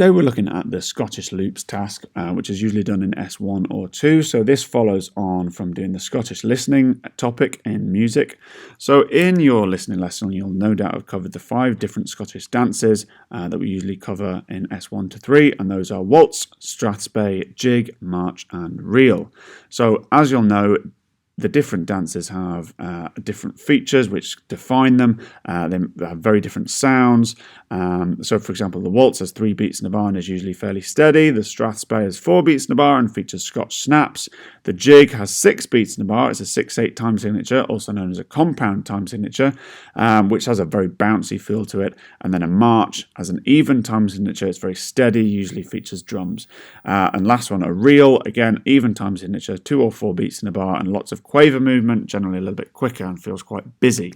Today we're looking at the Scottish loops task, which is usually done in S1 or 2. So this follows on from doing the Scottish listening topic in music. So in your listening lesson, you'll no doubt have covered the 5 different Scottish dances that we usually cover in S1 to 3, and those are waltz, strathspey, jig, march, and reel. So as you'll know, the different dances have different features which define them. They have very different sounds. So, for example, the waltz has 3 beats in a bar and is usually fairly steady. The strathspey has 4 beats in a bar and features Scotch snaps. The jig has 6 beats in a bar. It's a 6/8 time signature, also known as a compound time signature, which has a very bouncy feel to it. And then a march has an even time signature. It's very steady, usually features drums. And last one, a reel, again, even time signature, 2 or 4 beats in a bar and lots of quaver movement, generally a little bit quicker and feels quite busy.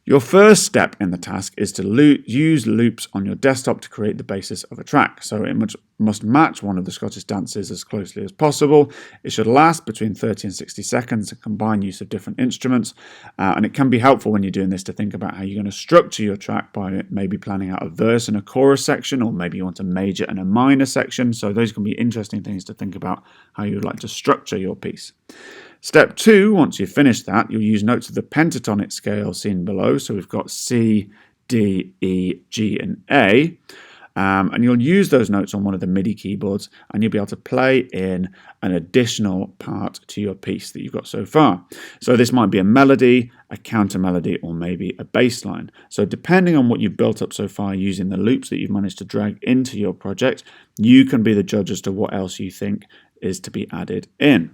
Your first step in the task is to use loops on your desktop to create the basis of a track. So it must match one of the Scottish dances as closely as possible. It should last between 30 and 60 seconds and combine use of different instruments. And it can be helpful when you're doing this to think about how you're going to structure your track by maybe planning out a verse and a chorus section, or maybe you want a major and a minor section. So those can be interesting things to think about how you would like to structure your piece. Step 2, once you've finished that, you'll use notes of the pentatonic scale seen below. So we've got C, D, E, G, and A. And you'll use those notes on one of the Midi keyboards, and you'll be able to play in an additional part to your piece that you've got so far. So this might be a melody, a counter melody, or maybe a bass line. So depending on what you've built up so far using the loops that you've managed to drag into your project, you can be the judge as to what else you think is to be added in.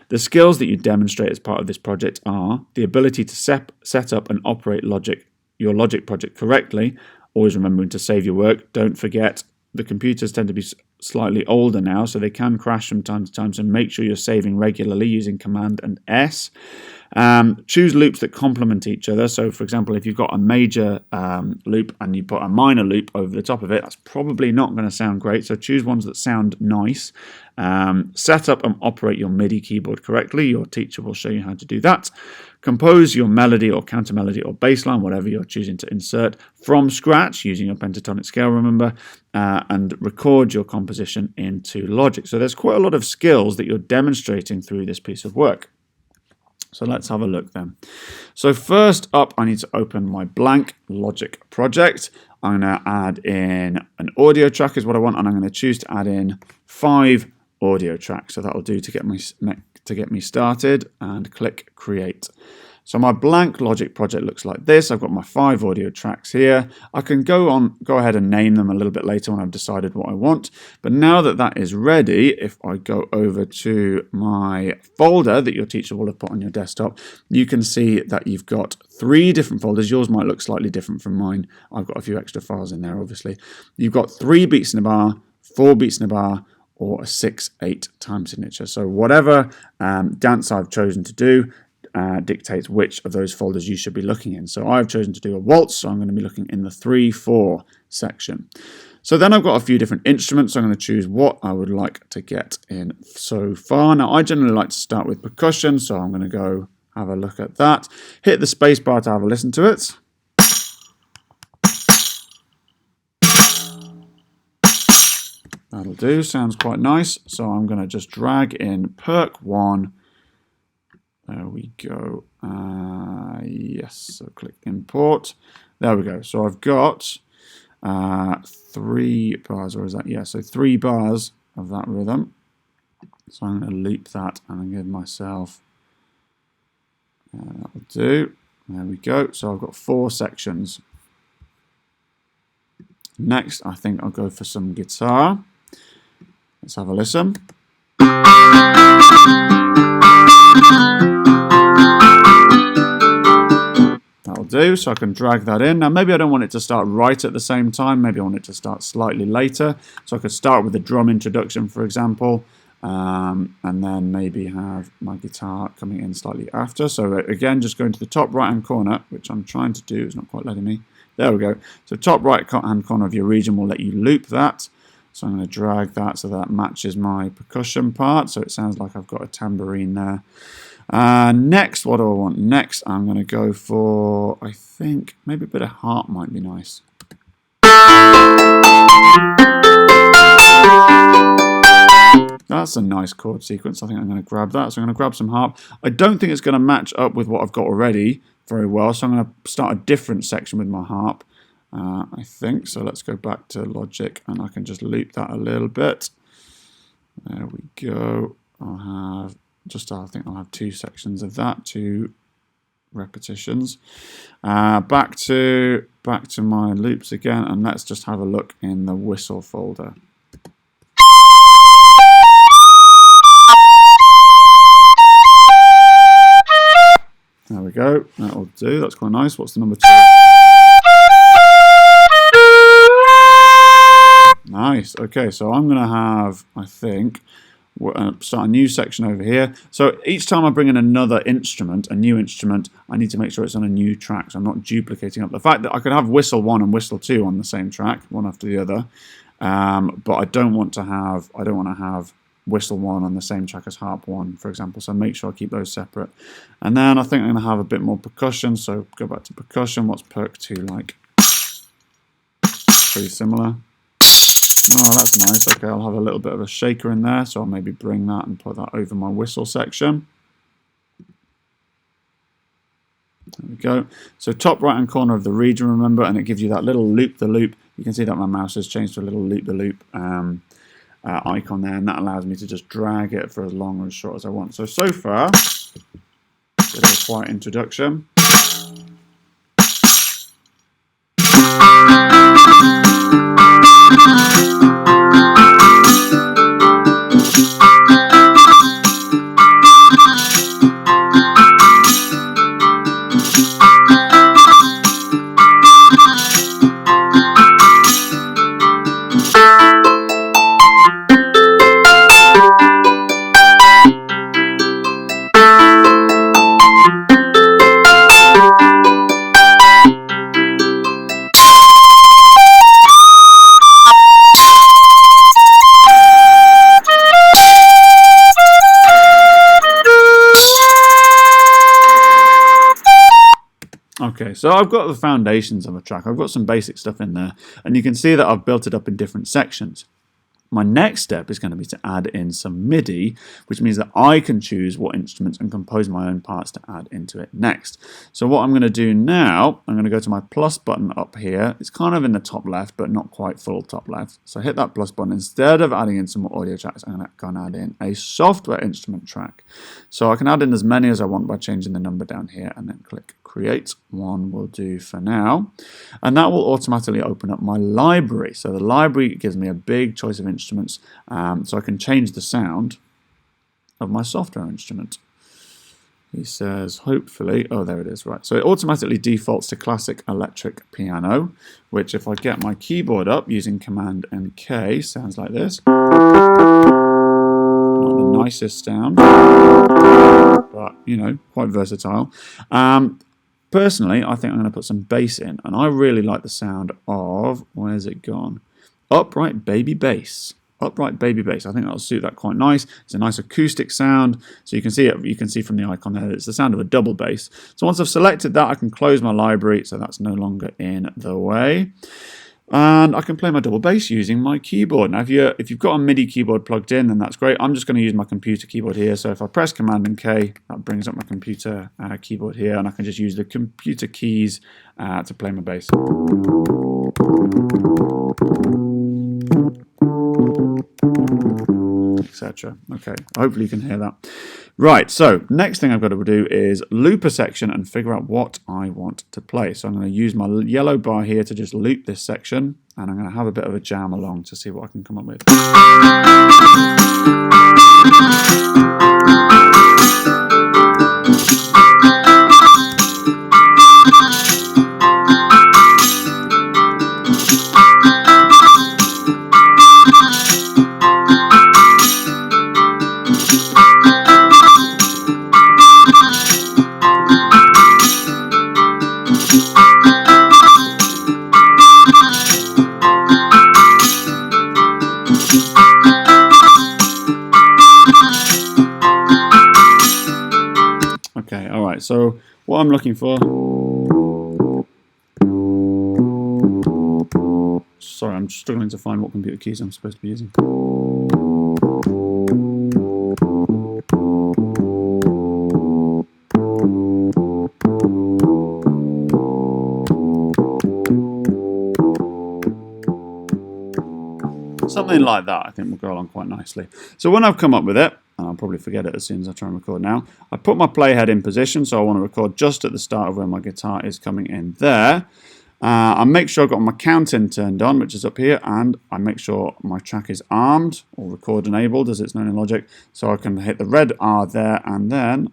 The skills that you demonstrate as part of this project are the ability to set up and operate your logic project correctly, always remembering to save your work. Don't forget, the computers tend to be slightly older now, so they can crash from time to time, so make sure you're saving regularly using Command and S. Choose loops that complement each other. So, for example, if you've got a major loop and you put a minor loop over the top of it, that's probably not going to sound great. So choose ones that sound nice. Set up and operate your Midi keyboard correctly. Your teacher will show you how to do that. Compose your melody or counter melody or bass line, whatever you're choosing to insert, from scratch using your pentatonic scale, remember, and record your composition into Logic. So there's quite a lot of skills that you're demonstrating through this piece of work. So let's have a look then. So first up, I need to open my blank Logic project. I'm going to add in an audio track is what I want, and I'm going to choose to add in 5 audio tracks. So that'll do to get me started, and click Create. So my blank Logic project looks like this. I've got my 5 audio tracks here. I can go ahead and name them a little bit later when I've decided what I want. But now that that is ready, if I go over to my folder that your teacher will have put on your desktop, you can see that you've got 3 different folders. Yours might look slightly different from mine. I've got a few extra files in there, obviously. You've got 3 beats in a bar, 4 beats in a bar, or a 6/8 time signature. So whatever dance I've chosen to do dictates which of those folders you should be looking in. So I've chosen to do a waltz, so I'm going to be looking in the 3/4 section. So then I've got a few different instruments, so I'm going to choose what I would like to get in so far. Now I generally like to start with percussion, so I'm going to go have a look at that. Hit the space bar to have a listen to it. That'll do, sounds quite nice. So I'm going to just drag in perk 1. There we go. Yes, so click import. There we go. So I've got 3 bars, or is that? Yeah, so 3 bars of that rhythm. So I'm going to loop that and give myself, that'll do. There we go. So I've got 4 sections. Next, I think I'll go for some guitar. Let's have a listen. That'll do, so I can drag that in. Now maybe I don't want it to start right at the same time, maybe I want it to start slightly later. So I could start with the drum introduction, for example, and then maybe have my guitar coming in slightly after. So again, just going to the top right hand corner, which I'm trying to do, it's not quite letting me. There we go. So top right hand corner of your region will let you loop that. So I'm going to drag that so that matches my percussion part. So it sounds like I've got a tambourine there. Next, what do I want? Next, I'm going to go for, I think, maybe a bit of harp might be nice. that's a nice chord sequence. I think I'm going to grab that. So I'm going to grab some harp. I don't think it's going to match up with what I've got already very well. So I'm going to start a different section with my harp, I think. So let's go back to Logic and I can just loop that a little bit. There we go. I think I'll have 2 sections of that, 2 repetitions. Back to my loops again, and let's just have a look in the whistle folder. There we go. That'll do. That's quite nice. What's the number 2? Nice. Okay, so I'm going to have, I think, start a new section over here. So each time I bring in another instrument, a new instrument, I need to make sure it's on a new track, so I'm not duplicating up. The fact that I could have whistle 1 and whistle 2 on the same track, one after the other, but I don't want to have whistle 1 on the same track as harp 1, for example. So make sure I keep those separate. And then I think I'm going to have a bit more percussion. So go back to percussion. What's perc 2 like? Pretty similar. Oh, that's nice. Okay, I'll have a little bit of a shaker in there, so I'll maybe bring that and put that over my whistle section. There we go. So top right-hand corner of the region, remember, and it gives you that little loop-the-loop. You can see that my mouse has changed to a little loop-the-loop icon there, and that allows me to just drag it for as long or as short as I want. So far, bit of a quiet introduction. Okay, so I've got the foundations of a track. I've got some basic stuff in there, and you can see that I've built it up in different sections. My next step is going to be to add in some Midi, which means that I can choose what instruments and compose my own parts to add into it next. So what I'm going to do now, I'm going to go to my plus button up here. It's kind of in the top left, but not quite full top left. So hit that plus button. Instead of adding in some more audio tracks, I'm going to go and add in a software instrument track. So I can add in as many as I want by changing the number down here and then click create. 1 will do for now. And that will automatically open up my library. So the library gives me a big choice of instruments, so I can change the sound of my software instrument. He says, hopefully, oh, there it is, right. So it automatically defaults to classic electric piano, which if I get my keyboard up using Command and K, sounds like this. Not the nicest sound, but, you know, quite versatile. Personally, I think I'm going to put some bass in, and I really like the sound of, where's it gone? Upright baby bass. Upright baby bass. I think that'll suit that quite nice. It's a nice acoustic sound, so you can see it. You can see from the icon there that it's the sound of a double bass. So once I've selected that, I can close my library, so that's no longer in the way. And I can play my double bass using my keyboard. Now, if you've got a MIDI keyboard plugged in, then that's great. I'm just going to use my computer keyboard here. So if I press Command and K, that brings up my computer keyboard here, and I can just use the computer keys to play my bass. Etc. Okay, hopefully you can hear that. Right, so next thing I've got to do is loop a section and figure out what I want to play. So I'm going to use my yellow bar here to just loop this section, and I'm going to have a bit of a jam along to see what I can come up with. Okay, all right, so what I'm looking for... Sorry, I'm struggling to find what computer keys I'm supposed to be using. Something like that I think will go along quite nicely. So when I've come up with it, and I'll probably forget it as soon as I try and record now, I put my playhead in position, so I want to record just at the start of where my guitar is coming in there. I make sure I've got my counting turned on, which is up here, and I make sure my track is armed, or record enabled as it's known in Logic, so I can hit the red R there, and then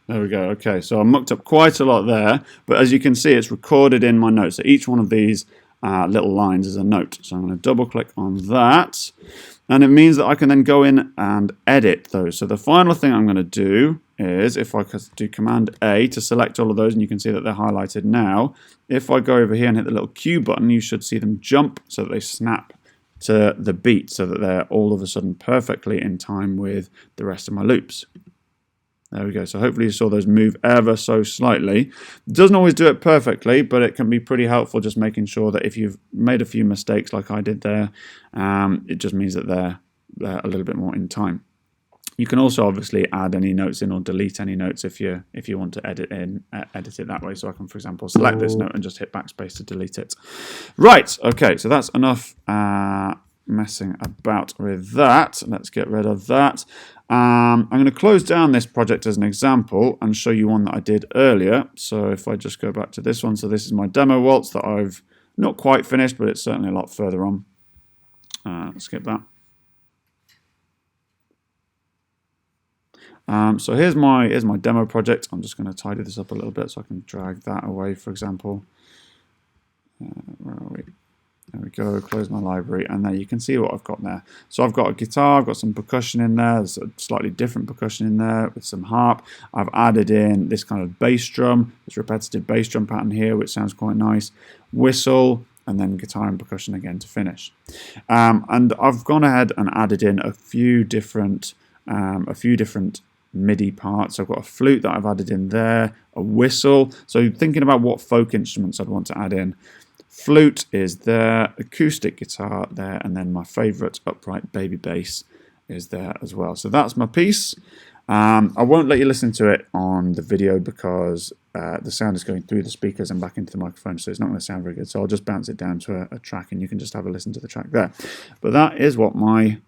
there we go. Okay, so I mucked up quite a lot there, but as you can see, it's recorded in my notes. So each one of these little lines is a note. So I'm going to double click on that, and it means that I can then go in and edit those. So the final thing I'm going to do is, if I do Command A to select all of those, and you can see that they're highlighted now. If I go over here and hit the little Q button, you should see them jump so that they snap to the beat, so that they're all of a sudden perfectly in time with the rest of my loops. There we go. So hopefully you saw those move ever so slightly. It doesn't always do it perfectly, but it can be pretty helpful just making sure that if you've made a few mistakes like I did there, it just means that they're a little bit more in time. You can also obviously add any notes in or delete any notes if you want to edit it that way. So I can, for example, select this note and just hit backspace to delete it. Right. Okay. So that's enough messing about with that. Let's get rid of that. I'm going to close down this project as an example and show you one that I did earlier. So if I just go back to this one, so this is my demo waltz that I've not quite finished, but it's certainly a lot further on. Let's skip that. So here's my demo project. I'm just going to tidy this up a little bit so I can drag that away, for example. Where are we? There we go, close my library, and there you can see what I've got there. So I've got a guitar, I've got some percussion in there, there's a slightly different percussion in there with some harp. I've added in this kind of bass drum, this repetitive bass drum pattern here, which sounds quite nice. Whistle, and then guitar and percussion again to finish. And I've gone ahead and added in a few different MIDI parts. I've got a flute that I've added in there, a whistle. So thinking about what folk instruments I'd want to add in. Flute is there, acoustic guitar there, and then my favourite upright baby bass is there as well. So that's my piece. I won't let you listen to it on the video because the sound is going through the speakers and back into the microphone, so it's not going to sound very good. So I'll just bounce it down to a track, and you can just have a listen to the track there. But that is what my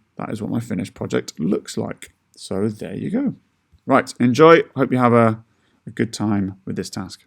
finished project looks like. So there you go. Right, enjoy. Hope you have a good time with this task.